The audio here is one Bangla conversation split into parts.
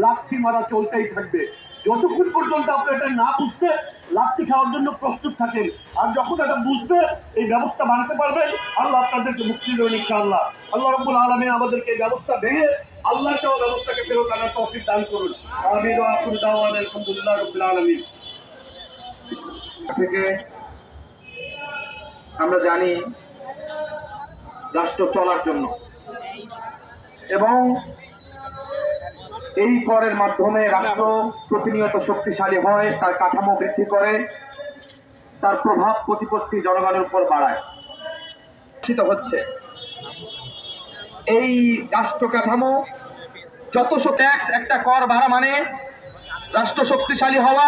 লাঠি মারা চলতেই থাকবে। যতক্ষণ পর্যন্ত আপনি এটা না বুঝতে লাঠি খাওয়ার জন্য প্রস্তুত থাকেন, আর যখন এটা বুঝবে এই ব্যবস্থা বানাতে পারবেন, আল্লাহ আপনাদেরকে মুক্তি দেবেন ইনশাআল্লাহ। আল্লাহ রাব্বুল আলামিন আমাদেরকে এই ব্যবস্থা ভেঙে আল্লাহ চাওয়া ব্যবস্থাকে ফেরত আনার তৌফিক দান করুন। আমিন ওয়া আখিরু দাওয়ানা আলহামদুলিল্লাহি রাব্বিল আলামিন। থেকে আমরা জানি রাষ্ট্র চলার জন্য এবং এই করের মাধ্যমে রাষ্ট্র প্রতিনিয়ত শক্তিশালী হয়, তার কাঠামো বৃদ্ধি করে, তার প্রভাব প্রতিপত্তি জনগণের উপর বাড়ায় হচ্ছে। এই রাষ্ট্র কাঠামো যত ট্যাক্স, একটা কর বাড়া মানে রাষ্ট্র শক্তিশালী হওয়া,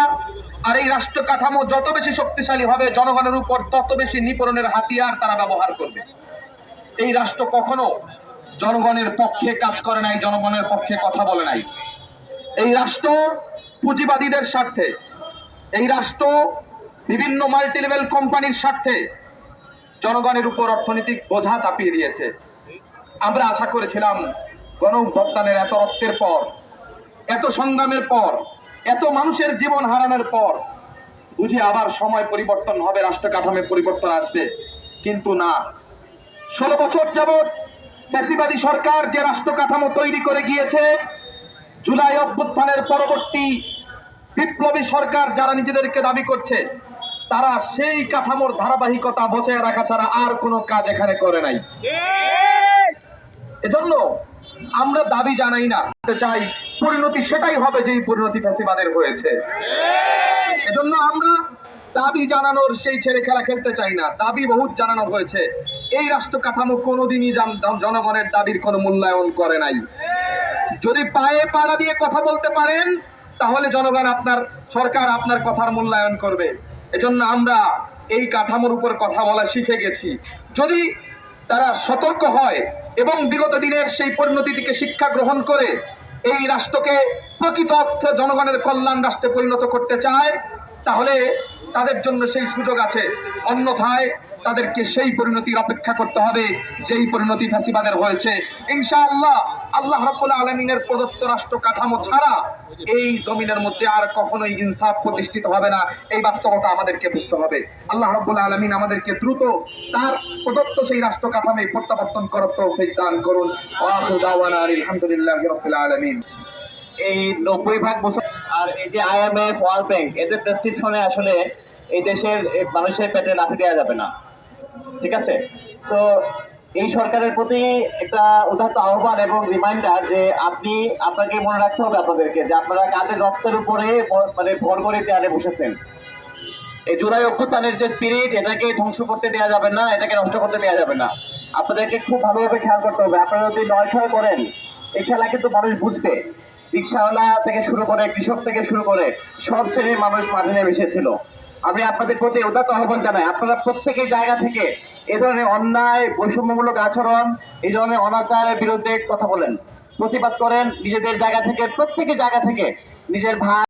আর এই রাষ্ট্র কাঠামো যত বেশি শক্তিশালী হবে জনগণের উপর তত বেশি নিপীড়নের হাতিয়ার তারা ব্যবহার করবে। এই রাষ্ট্র কখনো জনগণের পক্ষে কাজ করে নাই, জনগণের পক্ষে কথা বলে নাই। এই রাষ্ট্র পুঁজিবাদীদের স্বার্থে, এই রাষ্ট্র বিভিন্ন মাল্টিলেভেল কোম্পানির স্বার্থে জনগণের উপর অর্থনৈতিক বোঝা চাপিয়ে দিয়েছে। আমরা আশা করেছিলাম গণঅভ্যুত্থানের এত রক্তের পর, এত সংগ্রামের পর, এত মানুষের জীবন হারানোর পর বুঝি আবার সময় পরিবর্তন হবে, রাষ্ট্র কাঠামোর পরিবর্তন আসবে, কিন্তু না। 16 বছর যাবৎ ফ্যাসিবাদী সরকার যে রাষ্ট্র কাঠামো তৈরি করে গিয়েছে, জুলাই অভ্যুত্থানের পরবর্তী বিপ্লবী সরকার যারা নিজেদেরকে দাবি করছে, তারা সেই কাঠামোর ধারাবাহিকতা বজায় রাখা ছাড়া আর কোনো কাজ এখানে করে নাই। এজন্য আমরা দাবি জানাই না, চাই পরিণতি সেটাই হবে যেই পরিণতি ফ্যাসিবাদের হয়েছে। এজন্য আমরা দাবি জানানোর সেই ছেলে খেলা খেলতে চাই না। দাবি বহুত জানানো হয়েছে, এই রাষ্ট্র কাঠামো কোনোদিনই জনগণের দাবির কোনো মূল্যায়ন করে নাই। যদি পায়ে পাড়া দিয়ে কথা বলতে পারেন তাহলে জনগণ, আপনার সরকার আপনার কথার মূল্যায়ন করবে। এজন্য আমরা এই কাঠামোর উপর কথা বলা শিখে গেছি। যদি তারা সতর্ক হয় এবং বিগত দিনের সেই পরিণতি থেকে শিক্ষা গ্রহণ করে এই রাষ্ট্রকে প্রকৃত অর্থে জনগণের কল্যাণ রাষ্ট্রে পরিণত করতে চায়, তাহলে তাদের জন্য সেই সুযোগ আছে। অন্যথায় তাদেরকে সেই পরিণতির অপেক্ষা করতে হবে যেই পরিণতি ফ্যাসিবাদের হয়েছে। ইনশাআল্লাহ আল্লাহ রাব্বুল আলামিনের প্রদত্ত রাষ্ট্র কাঠামো ছাড়া এই জমিনের মধ্যে আর কখনোই ইনসাফ প্রতিষ্ঠিত হবে না। এই বাস্তবতা আমাদেরকে বুঝতে হবে। আল্লাহ রাব্বুল আলামিন আমাদেরকে দ্রুত তার প্রদত্ত সেই রাষ্ট্র কাঠামো প্রত্যাবর্তন করার তৌফিক দান করুন। ওয়া আখিরু দাওয়ানা আলহামদুলিল্লাহি রাব্বিল আলামিন। এই 90% বছর আর এই যে IMF, ওয়ার্ল্ড ব্যাংক, এদের প্রেসক্রিপশনে আসলে এই দেশের মানুষের পেটে লাথি দেওয়া যাবে না, ঠিক আছে? তো এই সরকারের প্রতি একটা উদাত্ত আহ্বান এবং রিমাইন্ডার যে আপনাকে মনে রাখতে হবে আপনাদেরকে যে আপনারা কাঁধের রক্তের উপরে মানে ভর করে চেয়ারে বসেছেন। এই জুলাই অভ্যুত্থানের যে স্পিরিট, এটাকে ধ্বংস করতে দেওয়া যাবে না, এটাকে নষ্ট করতে দেওয়া যাবে না। আপনাদেরকে খুব ভালোভাবে খেয়াল করতে হবে। আপনারা যদি নয় করেন, এই খেলা কিন্তু মানুষ বুঝবে। রিক্সাওয়ালা থেকে শুরু করে, কৃষক থেকে শুরু করে সব শ্রেণীর মানুষ মাঠে নেমে এসেছিল। আমি আপনাদের প্রতি উদাত্ত আহ্বান জানাই, আপনারা প্রত্যেকের জায়গা থেকে এই ধরনের অন্যায়, বৈষম্যমূলক আচরণ, এই ধরনের অনাচারের বিরুদ্ধে কথা বলেন, প্রতিবাদ করেন। নিজেদের জায়গা থেকে, প্রত্যেকের জায়গা থেকে নিজের ভাই